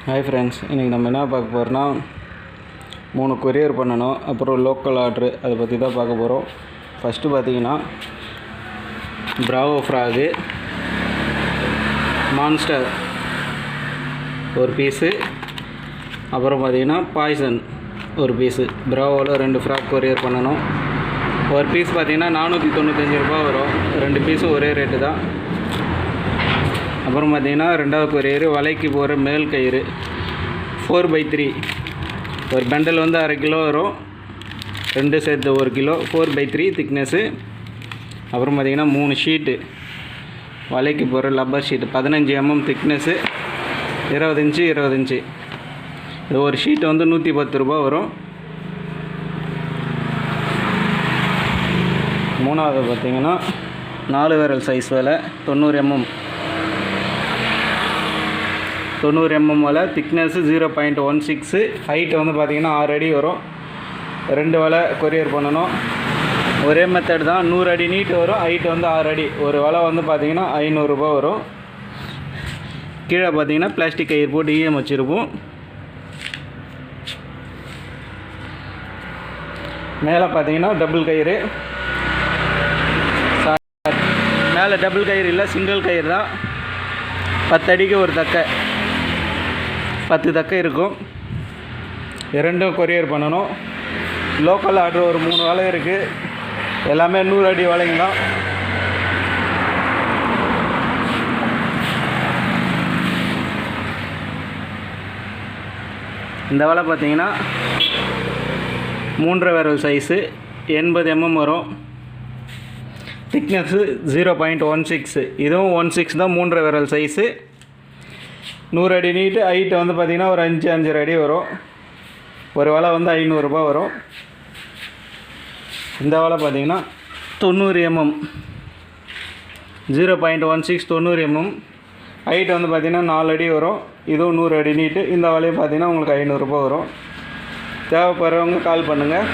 Hi friends, இன்றைக்கி நம்ம என்ன பார்க்க போகிறோன்னா 3 கொரியர் பண்ணணும். அப்புறம் லோக்கல் ஆர்ட்ரு அதை பற்றி தான் பார்க்க போகிறோம். ஃபஸ்ட்டு பார்த்திங்கன்னா பிராவோ ஃப்ராகு மான்ஸ்டர் ஒரு பீஸு, அப்புறம் பார்த்திங்கன்னா பாய்சன் ஒரு பீஸு. பிராவோவில் 2 ஃப்ராக் கொரியர் பண்ணணும். ஒரு பீஸ் பார்த்திங்கன்னா 495 ரூபா வரும். 2 பீஸும் ஒரே ரேட்டு தான். அப்புறம் பார்த்திங்கன்னா 2வது கொரியர் வலைக்கு போகிற மேல் கயிறு 4x3 ஒரு பண்டல் வந்து 1/2 கிலோ வரும். 2 சேர்த்து 1 கிலோ 4x3 திக்னஸ்ஸு. அப்புறம் பார்த்திங்கன்னா 3 ஷீட்டு வலைக்கு போகிற rubber sheet 15 mm thickness, 20 inch 20 inch. இது ஒரு ஷீட்டு வந்து 110 ரூபா வரும். 3வது பார்த்திங்கன்னா 4 விரல் சைஸ் வலை 90 mm வலை திக்னஸ்ஸு 0.16, ஹைட்டு வந்து பார்த்திங்கன்னா 6 அடி வரும். 2 வலை கொரியர் பண்ணணும். ஒரே மெத்தட் தான். 100 அடி நீட்டு வரும், ஹைட்டு வந்து 6 அடி. ஒரு வலை வந்து பார்த்திங்கன்னா 500 ரூபா வரும். கீழே பார்த்திங்கன்னா பிளாஸ்டிக் கயிறு போட்டு ஈயம் வச்சுருப்போம். மேலே பார்த்திங்கன்னா டபுள் கயிறு, மேலே டபுள் கயிறு இல்லை, சிங்கிள் கயிறு தான். 10 அடிக்கு ஒரு தக்கை, 10 தக்கை இருக்கும். 2ம் கொரியர் பண்ணணும். லோக்கல் ஆர்டர் ஒரு 3 வலை இருக்குது. எல்லாமே 100 அடி வலைங்க தான். இந்த வலை பார்த்திங்கன்னா 3.5 விரல் சைஸு 80 mm வரும். திக்னஸ்ஸு 0.16, இதுவும் 16 தான். 3.5 விரல் சைஸு 100 அடி நீட்டு, ஹைட்டு வந்து பார்த்திங்கன்னா ஒரு 5-5.5 அடி வரும். ஒரு வலை வந்து 500 ரூபா வரும். இந்த வலை பார்த்திங்கன்னா 90 mm 0.16 90 mm, ஹைட்டு வந்து பார்த்திங்கன்னா 4 அடி வரும். இதுவும் 100 அடி நீட்டு. இந்த வலையும் பார்த்திங்கன்னா உங்களுக்கு 500 ரூபா வரும். தேவைப்படுறவங்க கால் பண்ணுங்கள்.